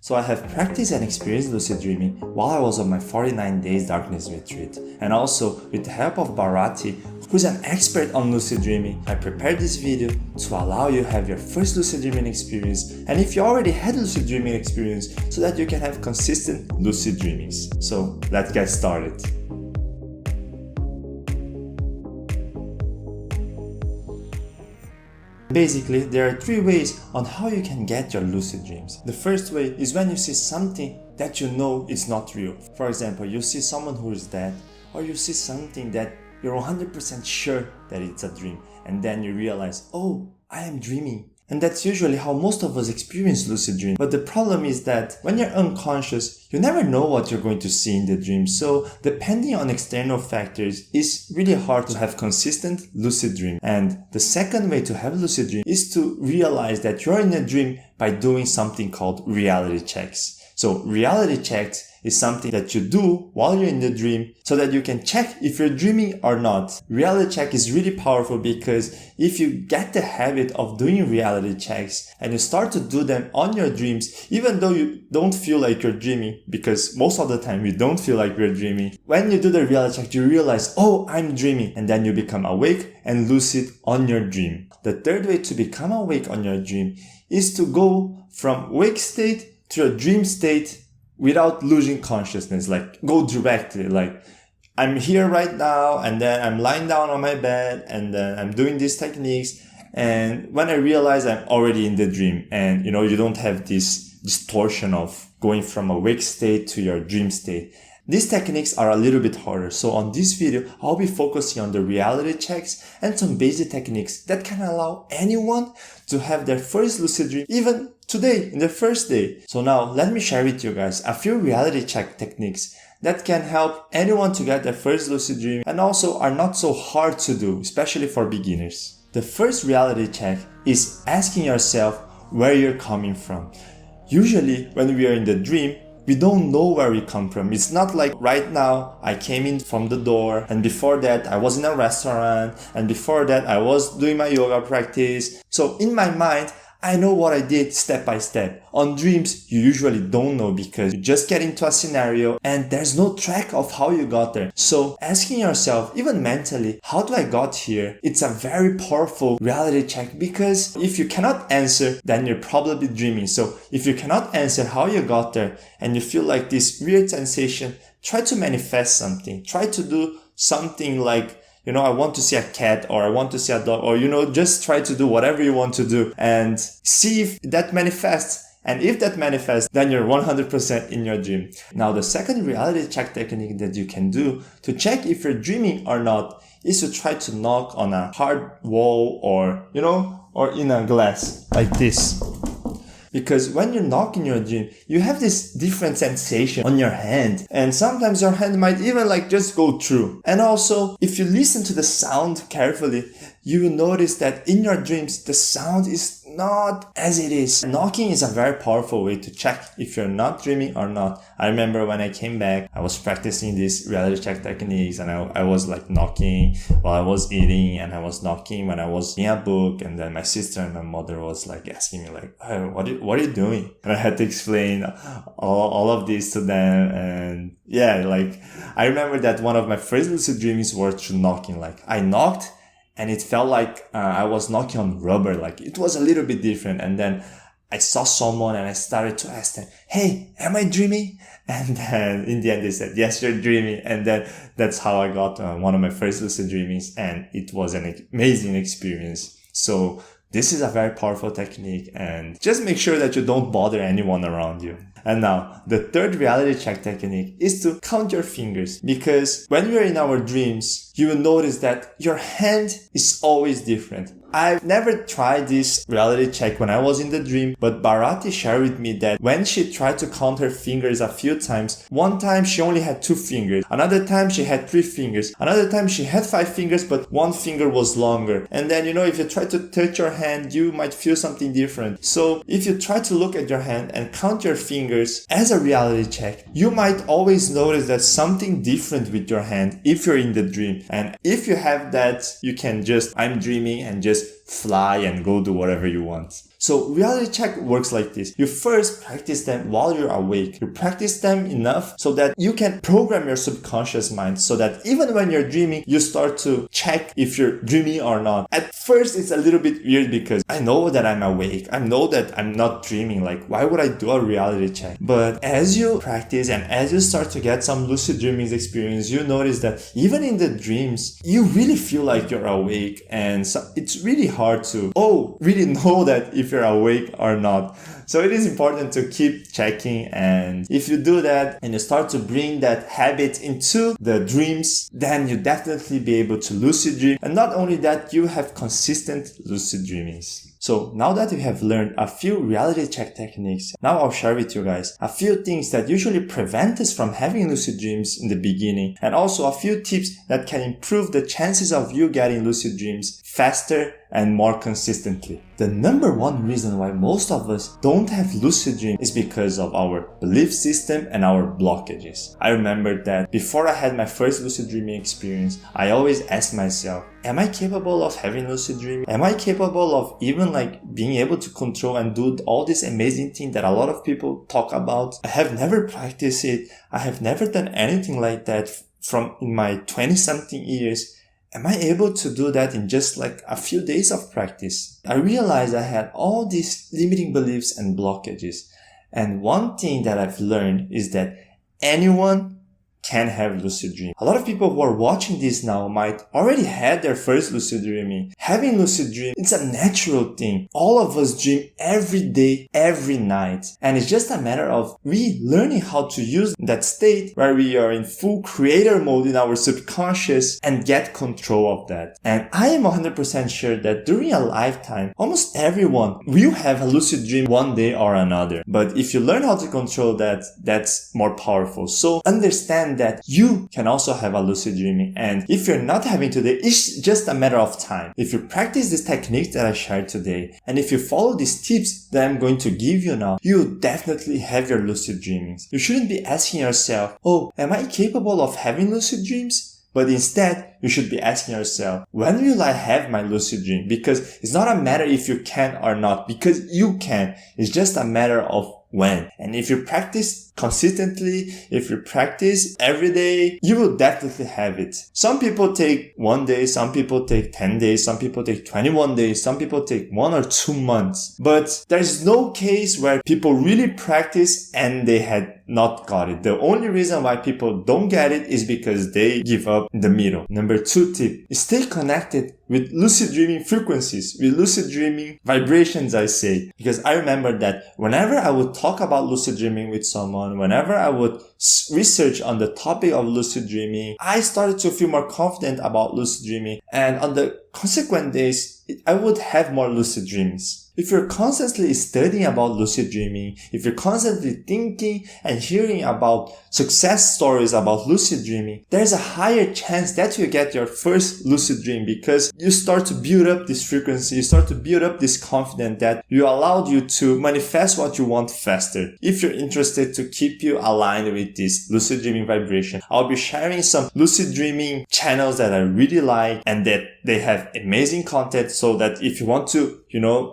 So I have practiced and experienced lucid dreaming while I was on my 49 days darkness retreat. And also with the help of Bharati, who's an expert on lucid dreaming, I prepared this video to allow you to have your first lucid dreaming experience, and if you already had lucid dreaming experience, so that you can have consistent lucid dreamings. So let's get started. Basically, there are three ways on how you can get your lucid dreams. The first way is when you see something that you know is not real. For example, you see someone who is dead, or you see something that you're 100% sure that it's a dream, and then you realize, oh, I am dreaming. And that's usually how most of us experience lucid dreams. But the problem is that when you're unconscious, you never know what you're going to see in the dream. So depending on external factors, it's really hard to have consistent lucid dream. And the second way to have lucid dream is to realize that you're in a dream by doing something called reality checks. So reality checks is something that you do while you're in the dream so that you can check if you're dreaming or not. Reality check is really powerful because if you get the habit of doing reality checks and you start to do them on your dreams, even though you don't feel like you're dreaming, because most of the time we don't feel like we're dreaming, when you do the reality check, you realize, oh, I'm dreaming, and then you become awake and lucid on your dream. The third way to become awake on your dream is to go from wake state to a dream state without losing consciousness, like go directly, like I'm here right now, and then I'm lying down on my bed, and then I'm doing these techniques, and when I realize I'm already in the dream, and you don't have this distortion of going from a wake state to your dream state. These techniques are a little bit harder, so on this video, I'll be focusing on the reality checks and some basic techniques that can allow anyone to have their first lucid dream, even today, in their first day. So now, let me share with you guys a few reality check techniques that can help anyone to get their first lucid dream and also are not so hard to do, especially for beginners. The first reality check is asking yourself where you're coming from. Usually, when we are in the dream, we don't know where we come from. It's not like right now I came in from the door, and before that I was in a restaurant, and before that I was doing my yoga practice. So in my mind, I know what I did step by step. On dreams, you usually don't know because you just get into a scenario and there's no track of how you got there. So asking yourself, even mentally, how do I got here? It's a very powerful reality check, because if you cannot answer, then you're probably dreaming. So if you cannot answer how you got there and you feel like this weird sensation, try to manifest something. Try to do something like, I want to see a cat, or I want to see a dog, or, just try to do whatever you want to do and see if that manifests. And if that manifests, then you're 100% in your dream. Now, the second reality check technique that you can do to check if you're dreaming or not is to try to knock on a hard wall or in a glass like this. Because when you knock in your dream, you have this different sensation on your hand. And sometimes your hand might even just go through. And also, if you listen to the sound carefully, you will notice that in your dreams, the sound is not as it is. Knocking is a very powerful way to check if you're not dreaming or not. I remember when I came back, I was practicing these reality check techniques, and I was knocking while I was eating, and I was knocking when I was in a book, and then my sister and my mother was asking me hey, what are you doing? And I had to explain all of this to them. And yeah, I remember that one of my first lucid dreams was through knocking. I knocked, and it felt like I was knocking on rubber. It was a little bit different. And then I saw someone and I started to ask them, hey, am I dreaming? And then in the end they said, yes, you're dreaming. And then that's how I got one of my first lucid dreamings. And it was an amazing experience. So this is a very powerful technique, and just make sure that you don't bother anyone around you. And now, the third reality check technique is to count your fingers, because when we are in our dreams, you will notice that your hand is always different. I've never tried this reality check when I was in the dream, but Bharati shared with me that when she tried to count her fingers a few times, one time she only had 2 fingers, another time she had 3 fingers, another time she had 5 fingers, but 1 finger was longer. And then, if you try to touch your hand, you might feel something different. So if you try to look at your hand and count your fingers as a reality check, you might always notice that something different with your hand if you're in the dream. And if you have that, you can I'm dreaming, and just fly and go do whatever you want. So reality check works like this. You first practice them while you're awake. You practice them enough so that you can program your subconscious mind so that even when you're dreaming, you start to check if you're dreaming or not. At first, it's a little bit weird because I know that I'm awake. I know that I'm not dreaming. Like, why would I do a reality check? But as you practice and as you start to get some lucid dreaming experience, you notice that even in the dreams, you really feel like you're awake, and so it's really hard to really know that if you're awake or not. So it is important to keep checking, and if you do that and you start to bring that habit into the dreams, then you definitely be able to lucid dream. And not only that, you have consistent lucid dreamings. So now that you have learned a few reality check techniques, now I'll share with you guys a few things that usually prevent us from having lucid dreams in the beginning, and also a few tips that can improve the chances of you getting lucid dreams faster and more consistently. The number one reason why most of us don't have lucid dreams is because of our belief system and our blockages. I remember that before I had my first lucid dreaming experience, I always asked myself, am I capable of having lucid dreaming? Am I capable of even being able to control and do all these amazing things that a lot of people talk about? I have never practiced it. I have never done anything like that from in my 20-something years. Am I able to do that in just a few days of practice? I realized I had all these limiting beliefs and blockages. And one thing that I've learned is that anyone can have lucid dreaming. A lot of people who are watching this now might already had their first lucid dreaming. Having lucid dream, it's a natural thing. All of us dream every day, every night. And it's just a matter of we learning how to use that state where we are in full creator mode in our subconscious and get control of that. And I am 100% sure that during a lifetime, almost everyone will have a lucid dream one day or another. But if you learn how to control that, that's more powerful. So understand that you can also have a lucid dreaming, and if you're not having today, it's just a matter of time. If you practice these techniques that I shared today, and if you follow these tips that I'm going to give you now, you definitely have your lucid dreamings. You shouldn't be asking yourself, am I capable of having lucid dreams? But instead, you should be asking yourself, when will I have my lucid dream? Because it's not a matter if you can or not, because you can. It's just a matter of when. And if you practice consistently, if you practice every day, you will definitely have it. Some people take 1 day, some people take 10 days, some people take 21 days, some people take 1 or 2 months. But there's no case where people really practice and they had not got it. The only reason why people don't get it is because they give up in the middle. Number 2 tip is stay connected with lucid dreaming frequencies, with lucid dreaming vibrations, I say. Because I remember that whenever I would talk about lucid dreaming with someone, whenever I would research on the topic of lucid dreaming, I started to feel more confident about lucid dreaming. And on the consequent days, I would have more lucid dreams. If you're constantly studying about lucid dreaming, if you're constantly thinking and hearing about success stories about lucid dreaming, there's a higher chance that you get your first lucid dream because you start to build up this frequency, you start to build up this confidence that you allowed you to manifest what you want faster. If you're interested to keep you aligned with this lucid dreaming vibration, I'll be sharing some lucid dreaming channels that I really like and that they have amazing content, so that if you want to,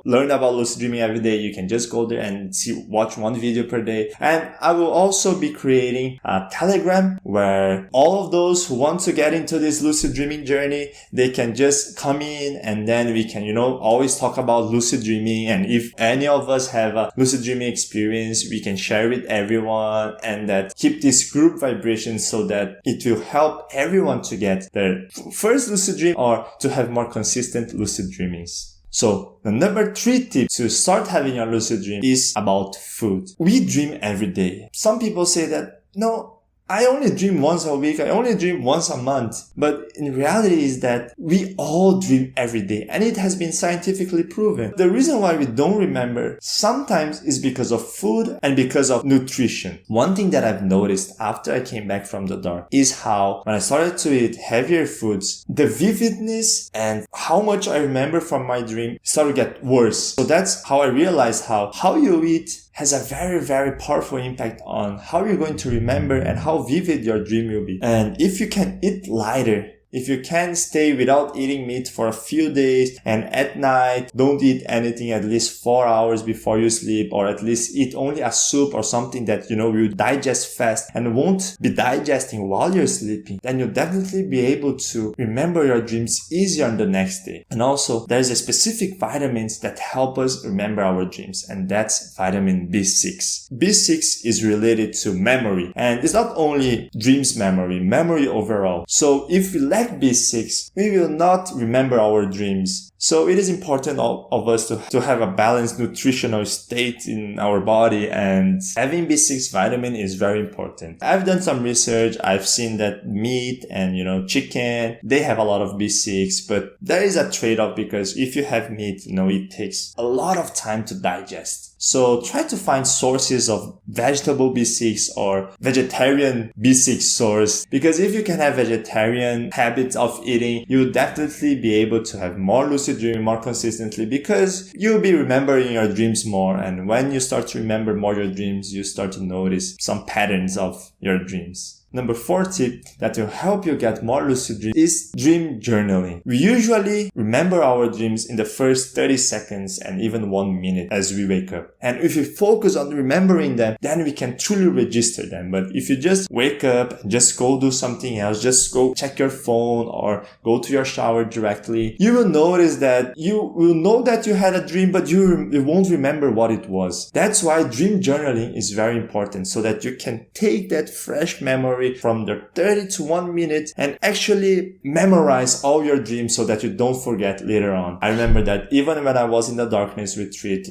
learn about lucid dreaming every day, you can just go there and watch 1 video per day. And I will also be creating a Telegram where all of those who want to get into this lucid dreaming journey, they can just come in and then we can, always talk about lucid dreaming. And if any of us have a lucid dreaming experience, we can share with everyone and that keep this group vibration so that it will help everyone to get their first lucid dream or to have more consistent lucid dreamings. So the number 3 tip to start having your lucid dream is about food. We dream every day. Some people say that, no, I only dream once a week, I only dream once a month. But in reality is that we all dream every day, and it has been scientifically proven. The reason why we don't remember sometimes is because of food and because of nutrition. One thing that I've noticed after I came back from the dark is how when I started to eat heavier foods, the vividness and how much I remember from my dream started to get worse. So that's how I realized how you eat has a very, very powerful impact on how you're going to remember and how vivid your dream will be. And if you can eat lighter, If you can stay without eating meat for a few days, and at night don't eat anything at least 4 hours before you sleep, or at least eat only a soup or something that you digest fast and won't be digesting while you're sleeping, then you'll definitely be able to remember your dreams easier on the next day. And also, there's a specific vitamins that help us remember our dreams, and that's vitamin B6. B6 is related to memory, and it's not only dreams memory overall. So if we lack B6, we will not remember our dreams. So it is important of us to have a balanced nutritional state in our body, and having B6 vitamin is very important. I've done some research. I've seen that meat and, chicken, they have a lot of B6, but there is a trade-off, because if you have meat, it takes a lot of time to digest. So try to find sources of vegetable B6 or vegetarian B6 source, because if you can have vegetarian habits of eating, you'll definitely be able to have more lucid dreaming more consistently, because you'll be remembering your dreams more. And when you start to remember more your dreams, you start to notice some patterns of your dreams. Number 4 tip that will help you get more lucid dreams is dream journaling. We usually remember our dreams in the first 30 seconds and even 1 minute as we wake up. And if we focus on remembering them, then we can truly register them. But if you just wake up and just go do something else, just go check your phone or go to your shower directly, you will notice that you will know that you had a dream, but you won't remember what it was. That's why dream journaling is very important, so that you can take that fresh memory from the 30 to 1 minute and actually memorize all your dreams so that you don't forget later on. I remember that even when I was in the darkness retreat,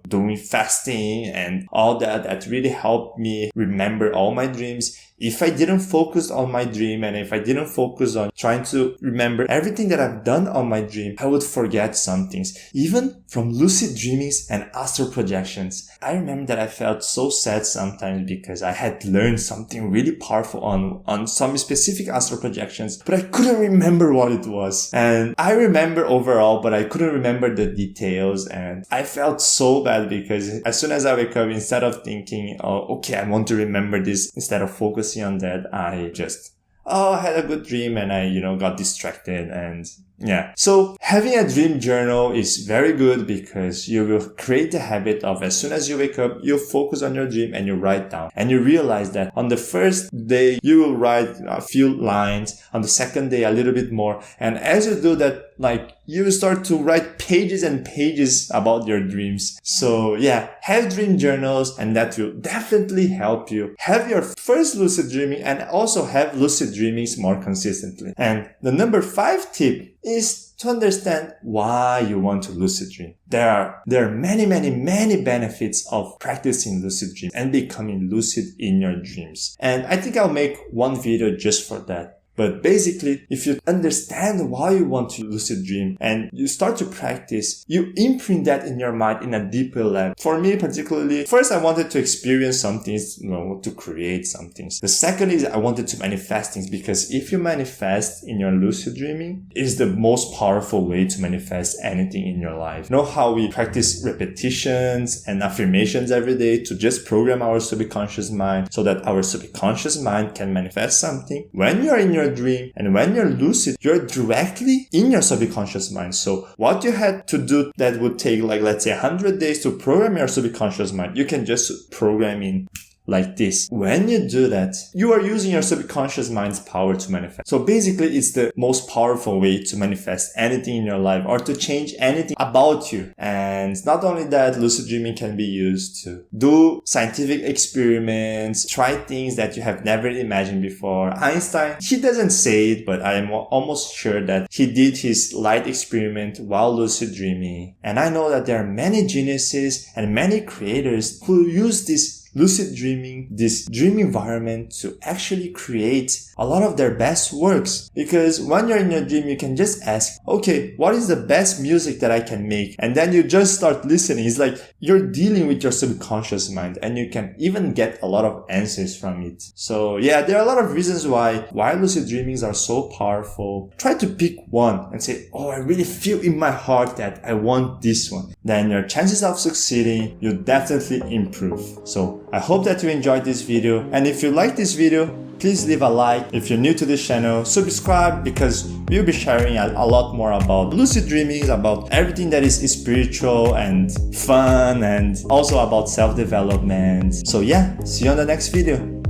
doing fasting and all that really helped me remember all my dreams. If I didn't focus on my dream, and if I didn't focus on trying to remember everything that I've done on my dream, I would forget some things, even from lucid dreamings and astral projections. I remember that I felt so sad sometimes because I had learned something really powerful on some specific astral projections, but I couldn't remember what it was. And I remember overall, but I couldn't remember the details, and I felt so bad because as soon as I wake up, instead of thinking, I want to remember this, instead of focusing on that, I had a good dream and I, got distracted. And yeah. So having a dream journal is very good, because you will create the habit of, as soon as you wake up, you focus on your dream and you write down. And you realize that on the first day, you will write a few lines. On the second day, a little bit more. And as you do that, you will start to write pages and pages about your dreams. So yeah, have dream journals, and that will definitely help you have your first lucid dreaming and also have lucid dreamings more consistently. And the number 5 tip is to understand why you want to lucid dream. There are many benefits of practicing lucid dream and becoming lucid in your dreams. And I think I'll make one video just for that. But basically, if you understand why you want to lucid dream and you start to practice, you imprint that in your mind in a deeper level. For me particularly, first I wanted to experience some things, to create some things. The second is I wanted to manifest things, because if you manifest in your lucid dreaming, it is the most powerful way to manifest anything in your life. You know how we practice repetitions and affirmations every day to just program our subconscious mind so that our subconscious mind can manifest something? When you're in your dream and when you're lucid, you're directly in your subconscious mind. So what you had to do that would take, let's say 100 days to program your subconscious mind, you can just program in like this. When you do that, you are using your subconscious mind's power to manifest. So basically, it's the most powerful way to manifest anything in your life or to change anything about you. And not only that, lucid dreaming can be used to do scientific experiments, try things that you have never imagined before. Einstein, he doesn't say it, but I am almost sure that he did his light experiment while lucid dreaming. And I know that there are many geniuses and many creators who use this lucid dreaming, this dream environment, to actually create a lot of their best works. Because when you're in your dream, you can just ask, okay, what is the best music that I can make? And then you just start listening. It's like you're dealing with your subconscious mind, and you can even get a lot of answers from it. So yeah, there are a lot of reasons why lucid dreamings are so powerful. Try to pick one and say, I really feel in my heart that I want this one. Then your chances of succeeding, you definitely improve. So I hope that you enjoyed this video, and if you like this video, please leave a like. If you're new to this channel, subscribe, because we'll be sharing a lot more about lucid dreaming, about everything that is spiritual and fun, and also about self-development. So yeah, see you on the next video.